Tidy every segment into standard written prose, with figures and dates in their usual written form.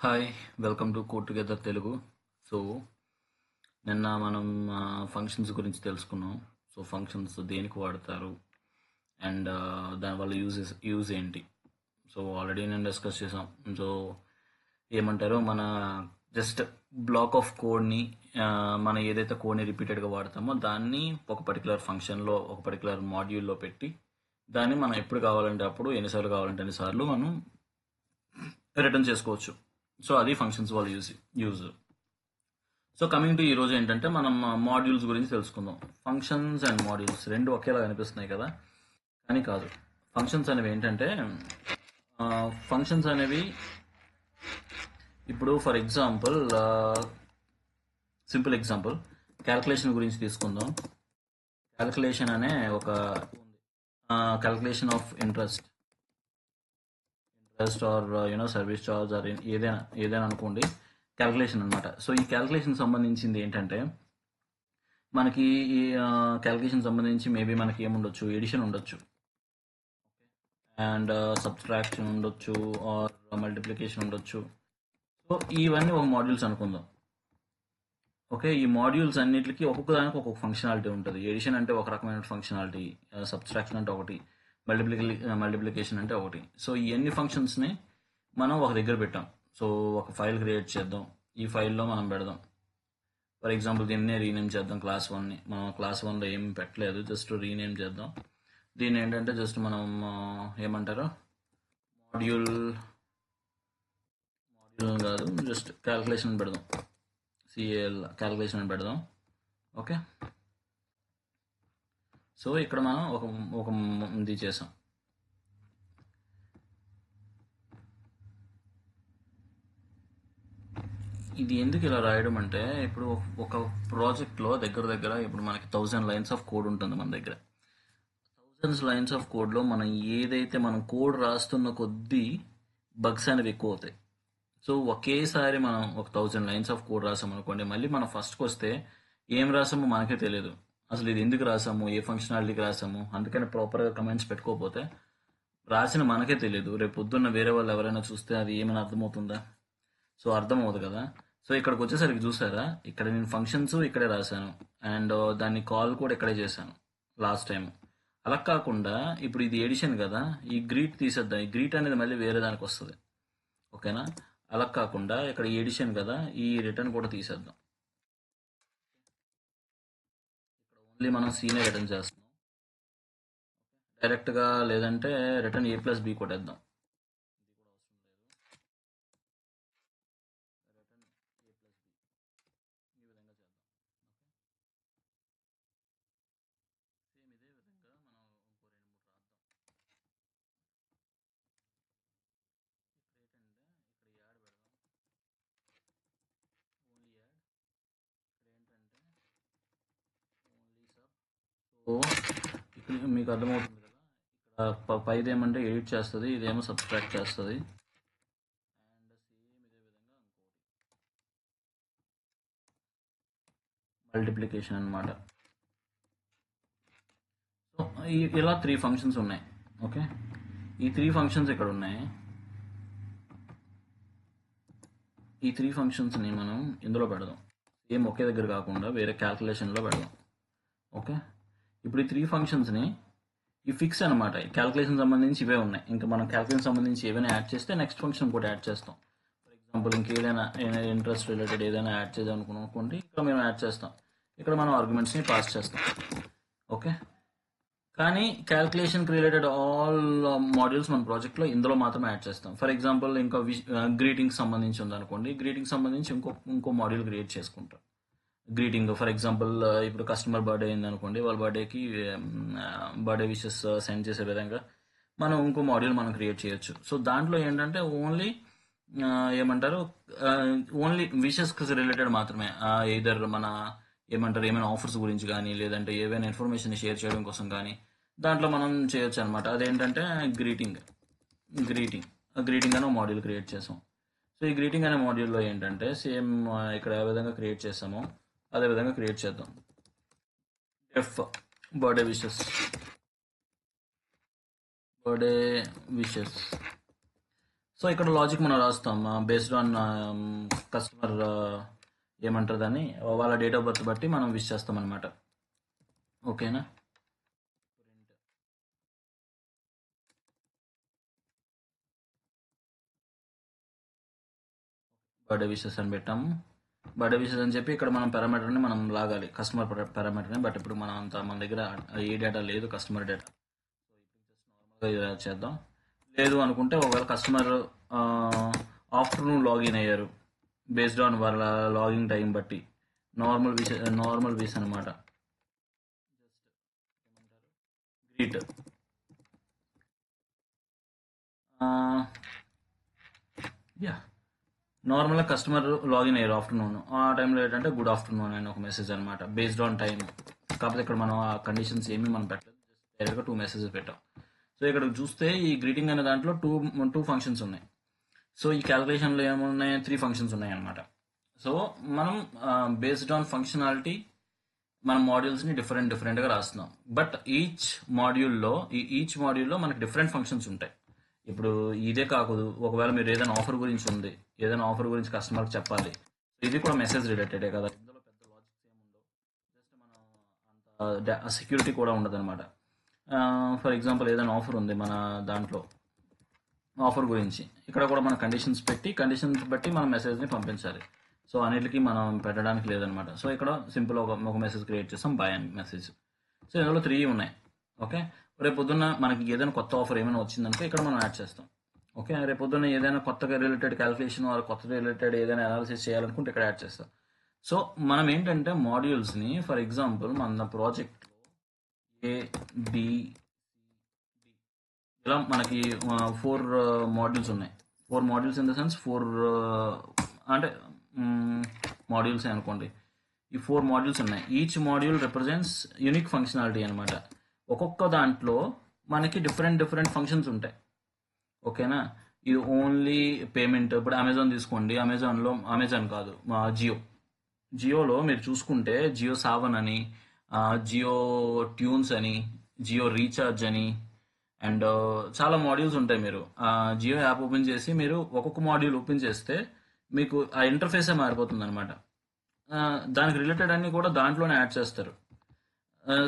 Hi welcome to code together Telugu. So నిన్న మనం functions గురించి తెలుసుకున్నాం. సో ఫంక్షన్స్ దేనికి వాడతారు అండ్ దానివల్ల యూజ్ ఏంటి. సో ఆల్రెడీ నేను డిస్కస్ చేసాం. సో ఏమంటారు, మన జస్ట్ బ్లాక్ ఆఫ్ కోడ్ని మనం ఏదైతే కోడ్ని రిపీటెడ్గా వాడతామో దాన్ని ఒక పర్టికులర్ ఫంక్షన్లో ఒక పర్టికులర్ మాడ్యూల్లో పెట్టి దాన్ని మనం ఎప్పుడు కావాలంటే అప్పుడు ఎన్నిసార్లు కావాలంటే అన్నిసార్లు మనం రిటర్న్ చేసుకోవచ్చు. సో అది ఫంక్షన్స్ వాళ్ళ యూజ్. సో కమింగ్ టు ఈరోజు ఏంటంటే మనం మాడ్యూల్స్ గురించి తెలుసుకుందాం. ఫంక్షన్స్ అండ్ మాడ్యూల్స్ రెండు ఒకేలా కనిపిస్తున్నాయి కదా, కానీ కాదు. ఫంక్షన్స్ అనేవి ఏంటంటే ఫంక్షన్స్ అనేవి ఇప్పుడు for example simple example calculation గురించి తీసుకుందాం. క్యాల్కులేషన్ అనే ఒక calculation of interest or service charge or ఏదైనా అనుకోండి, క్యాల్కులేషన్ అనమాట. సో ఈ క్యాల్కులేషన్ సంబంధించింది ఏంటంటే మనకి ఈ క్యాల్కులేషన్ సంబంధించి మేబీ మనకి ఏముండొచ్చు, ఎడిషన్ ఉండొచ్చు అండ్ సబ్ట్రాక్షన్ ఉండొచ్చు ఆర్ మల్టిప్లికేషన్ ఉండొచ్చు. సో ఇవన్నీ ఒక మాడ్యూల్స్ అనుకుందాం. ఓకే, ఈ మాడ్యూల్స్ అన్నిటికీ ఒక్కొక్క దానికి ఒక్కొక్క ఫంక్షనాలిటీ ఉంటుంది. ఎడిషన్ అంటే ఒక రకమైన ఫంక్షనాలిటీ, సబ్ట్రాక్షన్ అంటే ఒకటి, మల్టిప్లికేషన్ అంటే ఒకటి. సో ఈ అన్ని ఫంక్షన్స్ని మనం ఒక దగ్గర పెట్టాం. సో ఒక ఫైల్ క్రియేట్ చేద్దాం, ఈ ఫైల్లో మనం పెడదాం. ఫర్ ఎగ్జాంపుల్ దీన్నే రీనేమ్ చేద్దాం, క్లాస్ 1ని. మనం క్లాస్ 1లో ఏం పెట్టలేదు, జస్ట్ రీనేమ్ చేద్దాం. దీన్ని ఏంటంటే జస్ట్ మనం ఏమంటారు మాడ్యూల్ కాదు, జస్ట్ క్యాల్కులేషన్ పెడదాం, సిఏఎల్ క్యాల్కులేషన్ అని పెడదాం. ఓకే, సో ఇక్కడ మనం ఒక ఇది చేసాం. ఇది ఎందుకు ఇలా రాయడం అంటే, ఇప్పుడు ఒక ప్రాజెక్ట్లో దగ్గర ఇప్పుడు మనకి 1000 లైన్స్ ఆఫ్ కోడ్ ఉంటుంది మన దగ్గర. 1000 లైన్స్ ఆఫ్ కోడ్లో మనం ఏదైతే మనం కోడ్ రాస్తున్న కొద్దీ బగ్స్ అనేవి ఎక్కువ అవుతాయి. సో ఒకేసారి మనం ఒక 1000 లైన్స్ ఆఫ్ కోడ్ రాసాం అనుకోండి, మళ్ళీ మనం ఫస్ట్కి వస్తే ఏం రాసామో మనకే తెలియదు, అసలు ఇది ఎందుకు రాసాము, ఏ ఫంక్షనాలిటీకి రాసాము. అందుకని ప్రాపర్గా కమెంట్స్ పెట్టుకోకపోతే రాసిన మనకే తెలియదు. రేపు పొద్దున్న వేరే వాళ్ళు ఎవరైనా చూస్తే అది ఏమైనా అర్థమవుతుందా? సో అర్థం అవ్వదు కదా. సో ఇక్కడికి వచ్చేసరికి చూసారా, ఇక్కడ నేను ఫంక్షన్స్ ఇక్కడే రాశాను అండ్ దాన్ని కాల్ కూడా ఇక్కడే చేశాను లాస్ట్ టైం. అలా కాకుండా ఇప్పుడు ఇది ఎడిషన్ కదా, ఈ గ్రీట్ తీసేద్దాం. ఈ గ్రీట్ అనేది మళ్ళీ వేరే దానికి వస్తుంది, ఓకేనా. అలా కాకుండా ఇక్కడ ఎడిషన్ కదా, ఈ రిటర్న్ కూడా తీసేద్దాం. ఇక్కడ ఓన్లీ మనం సీనే రిటర్న్ చేస్తున్నాం డైరెక్ట్గా, లేదంటే రిటర్న్ A+B కొట్టేద్దాం. సో ఇక్కడ మీకు అర్థమవుతుంది కదా, ఇక్కడ పైది ఏమంటే ఎడిట్ చేస్తుంది, ఇదేమో సబ్ట్రాక్ట్ చేస్తుంది. అండ్ సేమ్ ఇదే విధంగా ఇంకోటి మల్టిప్లికేషన్ అనమాట. సో ఇలా 3 ఫంక్షన్స్ ఉన్నాయి. ఓకే, ఈ 3 ఫంక్షన్స్ ఇక్కడ ఉన్నాయి. ఈ 3 ఫంక్షన్స్ని మనం ఇందులో పెడదాం, సేమ్ ఒకే దగ్గర కాకుండా వేరే క్యాల్కులేషన్లో పెడదాం. ఓకే, ఇప్పుడు ఈ 3 ఫంక్షన్స్ని ఈ ఫిక్స్ అనమాట. క్యాల్కులేషన్ సంబంధించి ఇవే ఉన్నాయి. ఇంకా మనం క్యాల్కులేషన్ సంబంధించి ఏవైనా యాడ్ చేస్తే నెక్స్ట్ ఫంక్షన్ కూడా యాడ్ చేస్తాం. ఫర్ ఎగ్జాంపుల్ ఇంకేదైనా ఇంట్రెస్ట్ రిలేటెడ్ ఏదైనా యాడ్ చేద్దాం అనుకోండి, ఇక్కడ మేము యాడ్ చేస్తాం. ఇక్కడ మనం ఆర్గ్యుమెంట్స్ని పాస్ చేస్తాం. ఓకే, కానీ క్యాల్కులేషన్కి రిలేటెడ్ ఆల్ మాడ్యూల్స్ మన ప్రాజెక్ట్లో ఇందులో మాత్రమే యాడ్ చేస్తాం. ఫర్ ఎగ్జాంపుల్ ఇంకా గ్రీటింగ్ సంబంధించి ఉందనుకోండి, గ్రీటింగ్ సంబంధించి ఇంకో మాడ్యూల్ క్రియేట్ చేసుకుంటాం. గ్రీటింగ్ ఫర్ ఎగ్జాంపుల్ ఇప్పుడు కస్టమర్ బర్త్డే అయింది అనుకోండి, వాళ్ళ బర్త్డేకి బర్త్డే విషెస్ సెండ్ చేసే విధంగా మనం ఇంకో మాడ్యూల్ మనం క్రియేట్ చేయొచ్చు. సో దాంట్లో ఏంటంటే ఓన్లీ ఏమంటారు, ఓన్లీ విషెస్కి రిలేటెడ్ మాత్రమే, ఇదర్ మన ఏమంటారు ఏమైనా ఆఫర్స్ గురించి కానీ, లేదంటే ఏవైనా ఇన్ఫర్మేషన్ షేర్ చేయడం కోసం కానీ దాంట్లో మనం చేయొచ్చు అనమాట. అదేంటంటే గ్రీటింగ్ అనే మాడ్యూల్ క్రియేట్ చేసాం. సో ఈ గ్రీటింగ్ అనే మాడ్యూల్లో ఏంటంటే సేమ్ ఇక్కడ ఏ విధంగా క్రియేట్ చేసామో అదే విధంగా క్రియేట్ చేద్దాం. బర్త్డే విషెస్ సో ఇక్కడ లాజిక్ మనం రాస్తాం బేస్డ్ ఆన్ కస్టమర్ ఏమంటారు దాన్ని వాళ్ళ డేట్ ఆఫ్ బర్త్ బట్టి మనం విష్ చేస్తాం అనమాట. ఓకేనా? బర్త్డే విషెస్ అని పెట్టాము. బర్త్డే విషెస్ అని చెప్పి ఇక్కడ మనం పారామీటర్ని మనం లాగాలి, కస్టమర్ పారామీటర్ని. బట్ ఇప్పుడు మనం అంత మన దగ్గర ఏ డేటా లేదు, కస్టమర్ డేటా. సో ఇప్పుడు జస్ట్ నార్మల్గా ఇలా చేద్దాం. లేదు అనుకుంటే ఒకవేళ కస్టమర్ ఆఫ్టర్నూన్ లాగిన్ అయ్యారు, బేస్డ్ ఆన్ వాళ్ళ లాగిన్ టైం బట్టి నార్మల్ విష్ అనమాట. గ్రీట్ యా నార్మల్గా కస్టమర్ లాగిన్ అయ్యారు ఆఫ్టర్నూన్, ఆ టైంలో ఏంటంటే గుడ్ ఆఫ్టర్నూన్ అని ఒక మెసేజ్ అనమాట, బేస్డ్ ఆన్ టైం. కాకపోతే ఇక్కడ మనం ఆ కండిషన్స్ ఏమీ మనం పెట్టలేదు, జస్ట్ డైరెక్ట్గా 2 మెసేజెస్ పెట్టాం. సో ఇక్కడ చూస్తే ఈ గ్రీటింగ్ అనే దాంట్లో టూ ఫంక్షన్స్ ఉన్నాయి. సో ఈ క్యాలిక్యులేషన్లో ఏమున్నాయి, 3 ఫంక్షన్స్ ఉన్నాయి అనమాట. సో మనం బేస్డ్ ఆన్ ఫంక్షనాలిటీ మన మాడ్యూల్స్ని డిఫరెంట్గా రాస్తున్నాం. బట్ ఈచ్ మాడ్యూల్లో మనకి డిఫరెంట్ ఫంక్షన్స్ ఉంటాయి. ఇప్పుడు ఇదే కాకూడదు, ఒకవేళ మీరు ఏదైనా ఆఫర్ గురించి ఉంది, ఏదైనా ఆఫర్ గురించి కస్టమర్కి చెప్పాలి, ఇది కూడా మెసేజ్ రిలేటెడే కదా, ఇందులో పెద్ద లాజిక్స్ ఏమి ఉండవు. జస్ట్ మనం అంత సెక్యూరిటీ కూడా ఉండదు అనమాట. ఫర్ ఎగ్జాంపుల్ ఏదైనా ఆఫర్ ఉంది మన దాంట్లో, ఆఫర్ గురించి ఇక్కడ కూడా మన కండిషన్స్ బట్టి మనం మెసేజ్ని పంపించాలి. సో అన్నిటికీ మనం పెట్టడానికి లేదనమాట. సో ఇక్కడ సింపుల్ ఒక మెసేజ్ క్రియేట్ చేస్తాం, బాయ్ అని మెసేజ్. సో ఇందులో 3 ఉన్నాయి. ఓకే, రేపు పొద్దున్న మనకి ఏదైనా కొత్త ఆఫర్ ఏమైనా వచ్చిందంటే ఇక్కడ మనం యాడ్ చేస్తాం. ఓకే, రేపు పొద్దున్న ఏదైనా కొత్తగా రిలేటెడ్ క్యాలిక్యులేషన్ కొత్త రిలేటెడ్ ఏదైనా అనాలిసిస్ చేయాలనుకుంటే ఇక్కడ యాడ్ చేస్తాం. సో మనం ఏంటంటే మాడ్యూల్స్ని, ఫర్ ఎగ్జాంపుల్ మన ప్రాజెక్ట్లో ABCD ఇలా మనకి 4 మాడ్యూల్స్ ఉన్నాయి. 4 మాడ్యూల్స్ ఇన్ ద సెన్స్ 4 అంటే మాడ్యూల్స్ అనుకోండి. ఈ 4 మాడ్యూల్స్ ఉన్నాయి. Each module represents unique functionality అనమాట. ఒక్కొక్క దాంట్లో మనకి డిఫరెంట్ ఫంక్షన్స్ ఉంటాయి. ఓకేనా? ఇది ఓన్లీ పేమెంట్. ఇప్పుడు అమెజాన్ తీసుకోండి, అమెజాన్ కాదు, జియోలో మీరు చూసుకుంటే జియో సావన్ అని, జియో ట్యూన్స్ అని, జియో రీఛార్జ్ అని, అండ్ చాలా మాడ్యూల్స్ ఉంటాయి. మీరు జియో యాప్ ఓపెన్ చేసి మీరు ఒక్కొక్క మాడ్యూల్ ఓపెన్ చేస్తే మీకు ఆ ఇంటర్ఫేసే మారిపోతుంది అనమాట. దానికి రిలేటెడ్ అన్ని కూడా దాంట్లోనే యాడ్ చేస్తారు.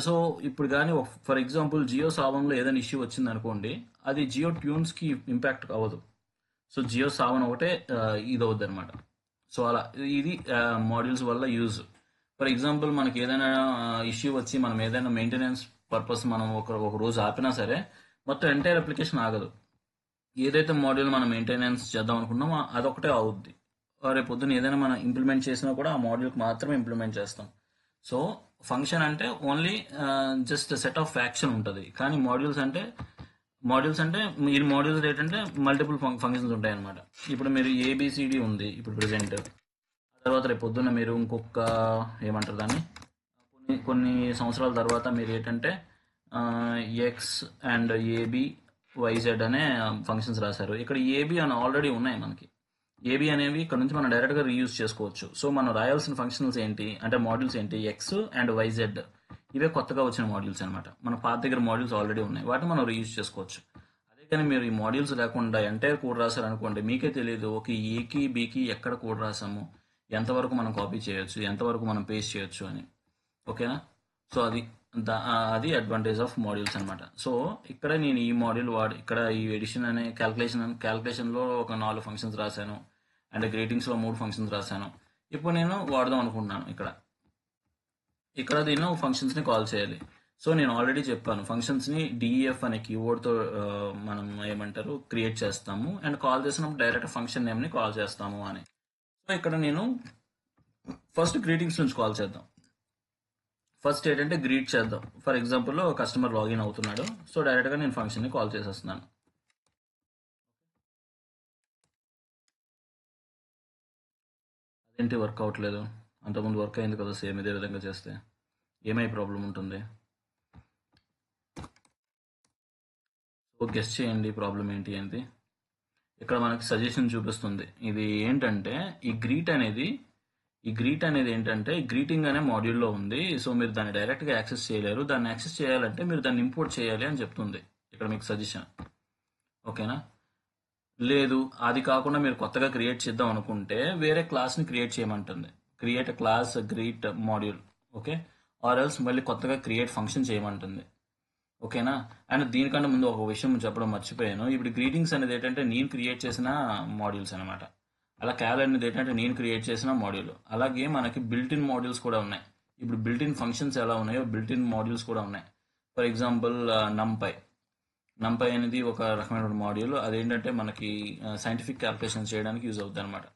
సో ఇప్పుడు కానీ ఫర్ ఎగ్జాంపుల్ జియో సావన్లో ఏదైనా ఇష్యూ వచ్చింది అనుకోండి, అది జియో ట్యూన్స్కి ఇంపాక్ట్ అవ్వదు. సో జియో సావన్ ఒకటే ఇది అవుద్ది అనమాట. సో అలా ఇది మాడ్యూల్స్ వల్ల యూజ్. ఫర్ ఎగ్జాంపుల్ మనకి ఏదైనా ఇష్యూ వచ్చి మనం ఏదైనా మెయింటెనెన్స్ పర్పస్ మనం ఒక రోజు ఆపినా సరే మొత్తం ఎంటైర్ అప్లికేషన్ ఆగదు. ఏదైతే మాడ్యూల్ మనం మెయింటెనెన్స్ చేద్దాం అనుకున్నామో అదొకటే అవుద్ది. రేపు పొద్దున్న ఏదైనా మనం ఇంప్లిమెంట్ చేసినా కూడా ఆ మాడ్యూల్కి మాత్రమే ఇంప్లిమెంట్ చేస్తాం. సో ఫంక్షన్ అంటే only just set of action ఉంటుంది. కానీ మాడ్యూల్స్ అంటే ఈ మాడ్యూల్స్ ఏంటంటే మల్టిపుల్ ఫంక్షన్స్ ఉంటాయి అనమాట. ఇప్పుడు మీరు ABCD ఉంది ఇప్పుడు ప్రెసెంట్, తర్వాత రేపు పొద్దున్న మీరు ఇంకొక ఏమంటారు దాన్ని, కొన్ని సంవత్సరాల తర్వాత మీరు ఏంటంటే X అండ్ ABYZ అనే ఫంక్షన్స్ రాశారు. ఇక్కడ AB అని ఆల్రెడీ ఉన్నాయి మనకి. AB అనేవి ఇక్కడ నుంచి మనం డైరెక్ట్గా రీయూజ్ చేసుకోవచ్చు. సో మనం రాయాల్సిన ఫంక్షన్స్ ఏంటి అంటే మాడ్యూల్స్ ఏంటి, X అండ్ YZ. ఇవే కొత్తగా వచ్చిన మాడ్యూల్స్ అనమాట. మన పాత దగ్గర మాడ్యూల్స్ ఆల్రెడీ ఉన్నాయి, వాటిని మనం రీయూజ్ చేసుకోవచ్చు. అదే కానీ మీరు ఈ మాడ్యూల్స్ లేకుండా ఎంటైర్ కోడ్ రాశారనుకోండి, మీకే తెలియదు ఒక ఏకి బీకి ఎక్కడ కోడ్ రాసాము, ఎంతవరకు మనం కాపీ చేయొచ్చు, ఎంతవరకు మనం పేస్ట్ చేయొచ్చు అని. ఓకేనా? సో అది అడ్వాంటేజ్ ఆఫ్ మాడ్యూల్స్ అనమాట. సో ఇక్కడ నేను ఈ మాడ్యూల్ ఇక్కడ ఈ ఎడిషన్ అనే క్యాలిక్యులేషన్లో ఒక 4 ఫంక్షన్స్ రాశాను, అండ్ గ్రీటింగ్స్లో 3 ఫంక్షన్స్ రాశాను. ఇప్పుడు నేను వాడదాం అనుకుంటున్నాను. ఇక్కడ దీన్ని ఫంక్షన్స్ని కాల్ చేయాలి. సో నేను ఆల్రెడీ చెప్పాను, ఫంక్షన్స్ని DEF అనే కీవర్డ్తో మనం ఏమంటారు క్రియేట్ చేస్తాము, అండ్ కాల్ చేసినప్పుడు డైరెక్ట్ ఫంక్షన్ నేమ్ని కాల్ చేస్తాము అని. సో ఇక్కడ నేను ఫస్ట్ గ్రీటింగ్స్ నుంచి కాల్ చేద్దాం. ఫస్ట్ ఏంటంటే గ్రీట్ చేద్దాం. ఫర్ ఎగ్జాంపుల్ కస్టమర్ లాగిన్ అవుతున్నాడు, సో డైరెక్ట్గా నేను ఫంక్షన్ని కాల్ చేసేస్తున్నాను. అదేంటి వర్క్ అవ్వట్లేదు, అంతకుముందు వర్క్ అయింది కదా సేమ్ ఇదే విధంగా చేస్తే, ఏమై ప్రాబ్లం ఉంటుంది? సో గెస్ చేయండి ప్రాబ్లం ఏంటి అని. ఇక్కడ మనకి సజెషన్ చూపిస్తుంది. ఇది ఏంటంటే ఈ గ్రీట్ అనేది ఏంటంటే గ్రీటింగ్ అనే మాడ్యూల్లో ఉంది. సో మీరు దాన్ని డైరెక్ట్గా యాక్సెస్ చేయలేరు. దాన్ని యాక్సెస్ చేయాలంటే మీరు దాన్ని ఇంపోర్ట్ చేయాలి అని చెప్తుంది ఇక్కడ మీకు సజెషన్. ఓకేనా? లేదు, అది కాకుండా మీరు కొత్తగా క్రియేట్ చేద్దాం అనుకుంటే వేరే క్లాస్ని క్రియేట్ చేయమంటుంది. Create class greet module. Okay. Or else మళ్ళీ కొత్తగా క్రియేట్ ఫంక్షన్ చేయమంటుంది. ఓకేనా. అండ్ దీనికంటే ముందు ఒక విషయం చెప్పడం మర్చిపోయాను. ఇప్పుడు గ్రీటింగ్స్ అనేది ఏంటంటే నేను క్రియేట్ చేసిన మాడ్యూల్స్ అనమాట. అలా క్యాల్ అనేది ఏంటంటే నేను క్రియేట్ చేసిన మాడ్యూల్. అలాగే మనకి బిల్ట్ ఇన్ మాడ్యూల్స్ కూడా ఉన్నాయి. ఇప్పుడు బిల్ట్ ఇన్ ఫంక్షన్స్ ఎలా ఉన్నాయో బిల్ట్ ఇన్ మాడ్యూల్స్ కూడా ఉన్నాయి. For example నంపై. నంపై అనేది ఒక రకమైన మాడ్యూల్. అదేంటంటే మనకి సైంటిఫిక్ క్యాల్కులేషన్స్ చేయడానికి యూజ్ అవుతుంది అనమాట.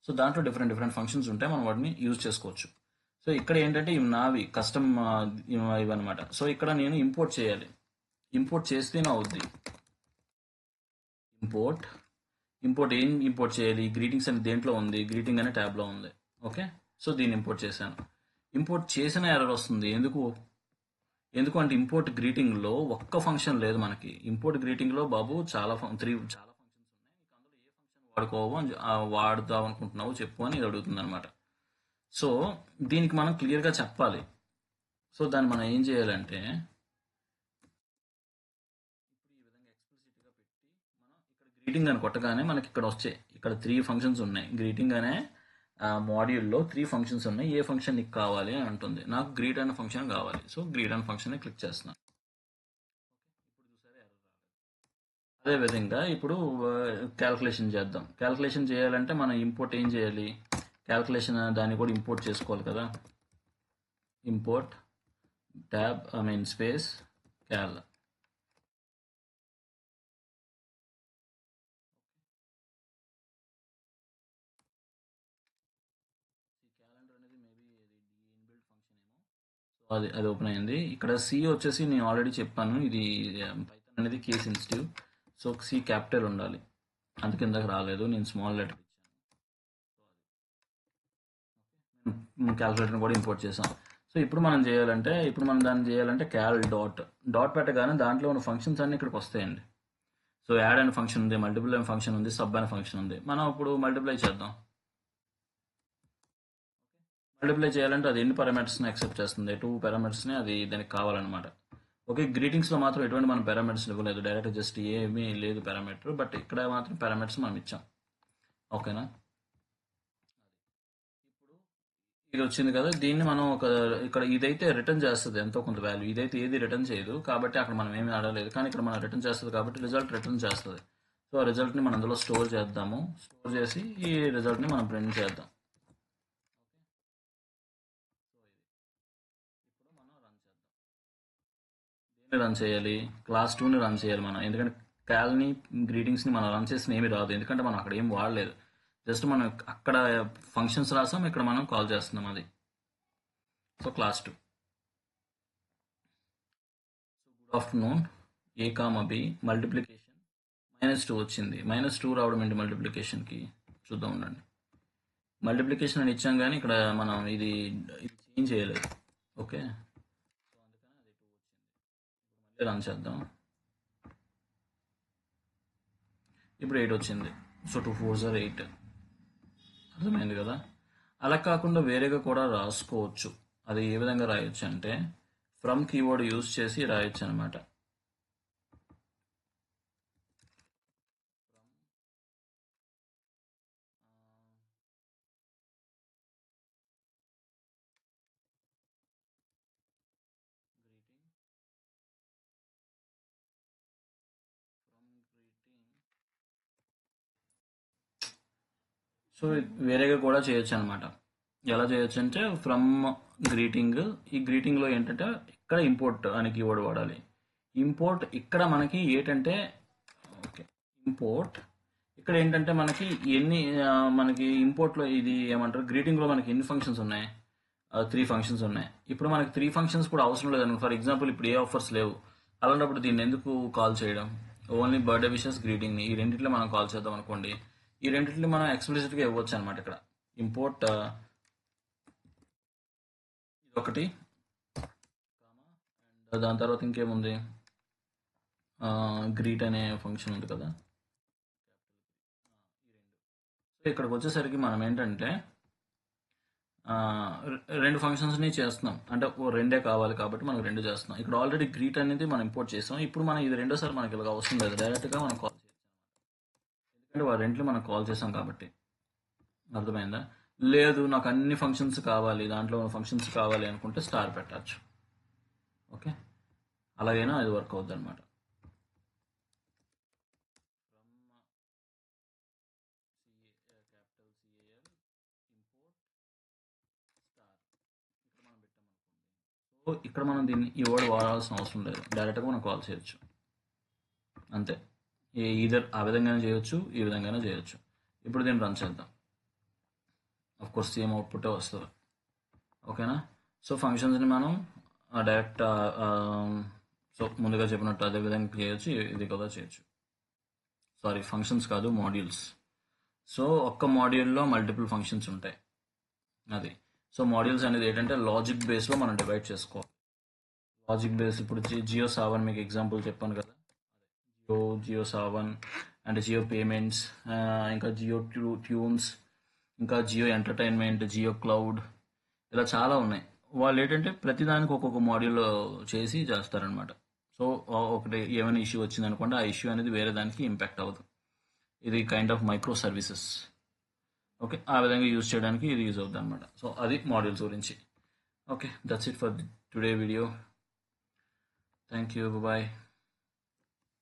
సో దాంట్లో డిఫరెంట్ డిఫరెంట్ ఫంక్షన్స్ ఉంటాయి, మనం వాటిని యూజ్ చేసుకోవచ్చు. సో ఇక్కడ ఏంటంటే ఇవి నావి కస్టమ్ ఇవన్నమాట. సో ఇక్కడ నేను ఇంపోర్ట్ చేయాలి. ఇంపోర్ట్ చేస్తేనే అవుద్ది. ఇంపోర్ట్ ఏం ఇంపోర్ట్ చేయాలి? గ్రీటింగ్స్ అని దేంట్లో ఉంది? గ్రీటింగ్ అనే ట్యాబ్లో ఉంది. ఓకే. సో దీన్ని ఇంపోర్ట్ చేశాను. ఇంపోర్ట్ చేసిన ఎర్రర్ వస్తుంది. ఎందుకు అంటే ఇంపోర్ట్ గ్రీటింగ్లో ఒక్క ఫంక్షన్ లేదు మనకి. ఇంపోర్ట్ గ్రీటింగ్లో బాబు చాలా ఫంక్షన్స్ ఉన్నాయి. నీకు అందులో ఏ ఫంక్షన్ వాడుదాం అనుకుంటున్నావు చెప్పు అని ఇది అడుగుతుంది అనమాట. సో దీనికి మనం క్లియర్గా చెప్పాలి. సో దాన్ని మనం ఏం చేయాలంటే ఈ విధంగా ఎక్స్ప్లిసిట్గా పెట్టి మనం ఇక్కడ గ్రీటింగ్ అని కొట్టగానే మనకి ఇక్కడ వచ్చాయి. ఇక్కడ 3 ఫంక్షన్స్ ఉన్నాయి. గ్రీటింగ్ అనే మాడ్యూల్లో 3 ఫంక్షన్స్ ఉన్నాయి. ఏ ఫంక్షన్ నీకు కావాలి అని అంటుంది. నాకు గ్రీట్ అనే ఫంక్షన్ కావాలి. సో గ్రీట్ అనే ఫంక్షన్ క్లిక్ చేస్తున్నాను. ఇప్పుడు చూసారా ఎర్రర్ రాలేదు. అదేవిధంగా ఇప్పుడు క్యాల్కులేషన్ చేద్దాం. క్యాల్కులేషన్ చేయాలంటే మనం ఇంపోర్ట్ ఏం చేయాలి? క్యాల్కులేషన్ దాన్ని కూడా ఇంపోర్ట్ చేసుకోవాలి కదా. Import tab space cal. Calendar అనేది మేబీ ఇన్బిల్ట్ ఫంక్షన్ ఏమో. సో అది ఓపెన్ అయింది. ఇక్కడ సి వచ్చేసి నేను ఆల్రెడీ చెప్పాను, ఇది పైథాన్ అనేది case sensitive. So C capital ఉండాలి. అందుకే ఇందాక రాలేదు, నేను స్మాల్ లెటర్ ఇచ్చాను. క్యాల్కులేటర్ కూడా ఇంపోర్ట్ చేసాం. సో ఇప్పుడు మనం దాన్ని చేయాలంటే క్యాల్ డాట్ పెట్టగానే దాంట్లో ఉన్న ఫంక్షన్స్ అన్ని ఇక్కడికి వస్తాయండి. సో యాడ్ అనే ఫంక్షన్ ఉంది, మల్టిపుల్ అనే ఫంక్షన్ ఉంది, సబ్ అనే ఫంక్షన్ ఉంది. మనం ఇప్పుడు మల్టిప్లై చేద్దాం. మల్టిప్లై చేయాలంటే అది ఎన్ని పారామీటర్స్ని యాక్సెప్ట్ చేస్తుంది? 2 పారామీటర్స్ని అది దానికి కావాలన్నమాట. ఓకే. గ్రీటింగ్స్లో మాత్రం ఎటువంటి మనం పారామీటర్స్ ఇవ్వలేదు, డైరెక్ట్ జస్ట్ ఏమీ లేదు పారామీటర్. బట్ ఇక్కడ మాత్రం పారామీటర్స్ మనం ఇచ్చాం. ఓకేనా. ఇప్పుడు ఇది వచ్చింది కదా, దీన్ని మనం ఇక్కడ ఇదైతే రిటర్న్ చేస్తుంది ఎంతో కొంత వాల్యూ. ఇదైతే ఏది రిటర్న్ చేయదు కాబట్టి అక్కడ మనం ఏమీ ఆడలేదు. కానీ ఇక్కడ మనం రిటర్న్ చేస్తుంది కాబట్టి రిజల్ట్ రిటర్న్ చేస్తుంది. సో ఆ రిజల్ట్ని మనం అందులో స్టోర్ చేద్దాము. స్టోర్ చేసి ఈ రిజల్ట్ని మనం ప్రింట్ చేద్దాం. రన్ చేయాలి, క్లాస్ 2ని రన్ చేయాలి మనం. ఎందుకంటే క్యాల్ని గ్రీటింగ్స్ని మనం రన్ చేసిన ఏమి రాదు, ఎందుకంటే మనం అక్కడ ఏం వాడలేదు. జస్ట్ మనం అక్కడ ఫంక్షన్స్ రాసాం, ఇక్కడ మనం కాల్ చేస్తున్నాం అది. So class 2. So good afternoon. A, B multiplication -2 వచ్చింది. -2 రావడం ఏంటి మల్టిప్లికేషన్కి? చూద్దాం ఉండండి. మల్టిప్లికేషన్ అని ఇచ్చాం కానీ ఇక్కడ మనం ఇది చేంజ్ చేయలేదు. ఓకే. రన్ చేద్దాం. ఇప్పుడు 8 వచ్చింది. So 2 4s are 8. అర్థమైంది కదా. అలా కాకుండా వేరేగా కూడా రాసుకోవచ్చు. అది ఏ విధంగా రాయొచ్చు అంటే ఫ్రమ్ కీవర్డ్ యూజ్ చేసి రాయొచ్చు అనమాట. సో వేరేగా కూడా చేయొచ్చు అనమాట. ఎలా చేయొచ్చు అంటే ఫ్రమ్ గ్రీటింగ్. ఈ గ్రీటింగ్లో ఏంటంటే ఇక్కడ ఇంపోర్ట్ అనే కీవర్డ్ వాడాలి. ఇంపోర్ట్ ఇక్కడ మనకి ఏంటంటే ఓకే ఇంపోర్ట్ ఇక్కడ ఏంటంటే మనకి మనకి ఇంపోర్ట్లో ఇది ఏమంటారు, గ్రీటింగ్లో మనకి ఎన్ని ఫంక్షన్స్ ఉన్నాయి? 3 ఫంక్షన్స్ ఉన్నాయి. ఇప్పుడు మనకి 3 ఫంక్షన్స్ కూడా అవసరం లేదనుకో. ఫర్ ఎగ్జాంపుల్ ఇప్పుడు ఏ ఆఫర్స్ లేవు, అలాంటప్పుడు దీన్ని ఎందుకు కాల్ చేయడం? ఓన్లీ బర్త్డే విషెస్ గ్రీటింగ్ని ఈ రెండింటిలో మనం కాల్ చేద్దాం అనుకోండి. ఈ రెండింటిని మనం ఎక్స్ప్లిసిట్గా ఇవ్వచ్చు అనమాట. ఇక్కడ ఇంపోర్ట్ ఇదొకటి, అండ్ దాని తర్వాత ఇంకేముంది, గ్రీట్ అనే ఫంక్షన్ ఉంది కదా. సో ఇక్కడికి వచ్చేసరికి మనం ఏంటంటే 2 ఫంక్షన్స్ని చేస్తున్నాం. అంటే 2 కావాలి కాబట్టి మనం 2 చేస్తున్నాం. ఇక్కడ ఆల్రెడీ గ్రీట్ అనేది మనం ఇంపోర్ట్ చేస్తాం. ఇప్పుడు మనం ఇది రెండోసారి మనకి ఇలాగ అవసరం లేదు, డైరెక్ట్గా మనం కాల్ చేయొచ్చు. ఎందుకంటే వారింట్లో మనం కాల్ చేసాం కాబట్టి. అర్థమైందా? లేదు నాకు అన్ని ఫంక్షన్స్ కావాలి, దాంట్లో ఫంక్షన్స్ కావాలి అనుకుంటే స్టార్ పెట్టచ్చు. ఓకే, అలాగైనా అది వర్క్ అవుద్ది అనమాట. సో ఇక్కడ మనం దీన్ని ఈ వర్డ్ వాడాల్సిన అవసరం లేదు, డైరెక్ట్గా మనం కాల్ చేయొచ్చు అంతే. ఈధర్ ఆ విధంగానే చేయొచ్చు, ఈ విధంగానే చేయొచ్చు. ఇప్పుడు దీన్ని రన్ చేద్దాం. ఆఫ్ కోర్స్ సేమ్ అవుట్పుట్ వస్తుంది. ఓకేనా? సో ఫంక్షన్స్ని మనం డైరెక్ట్ సో ముందుగా చెప్పినట్టు అదే విధంగా చేయొచ్చు, ఇది కూడా చేయొచ్చు. సారీ, ఫంక్షన్స్ కాదు, మాడ్యూల్స్. సో ఒక్క మాడ్యూల్లో మల్టిపుల్ ఫంక్షన్స్ ఉంటాయి, అది. సో మాడ్యూల్స్ అనేది ఏంటంటే లాజిక్ బేస్లో మనం డివైడ్ చేసుకోవాలి. లాజిక్ బేస్ ఇప్పుడు జియో సావన్ మీకు ఎగ్జాంపుల్ చెప్పాను కదా, జియో సావన్ అండ్ జియో పేమెంట్స్, ఇంకా జియో ట్యూన్స్, ఇంకా జియో ఎంటర్టైన్మెంట్, జియో క్లౌడ్, ఇలా చాలా ఉన్నాయి. వాళ్ళు ఏంటంటే ప్రతిదానికి ఒక్కొక్క మాడ్యూల్ చేసి చేస్తారనమాట. సో ఒకటి ఏమైనా ఇష్యూ వచ్చింది అనుకోండి, ఆ ఇష్యూ అనేది వేరే దానికి ఇంపాక్ట్ అవ్వదు. ఇది kind of micro services. Okay, ఆ విధంగా యూజ్ చేయడానికి ఇది యూజ్ అవుతుంది అనమాట. సో అది మాడ్యూల్స్ గురించి. Okay, that's it for today video. Thank you, bye.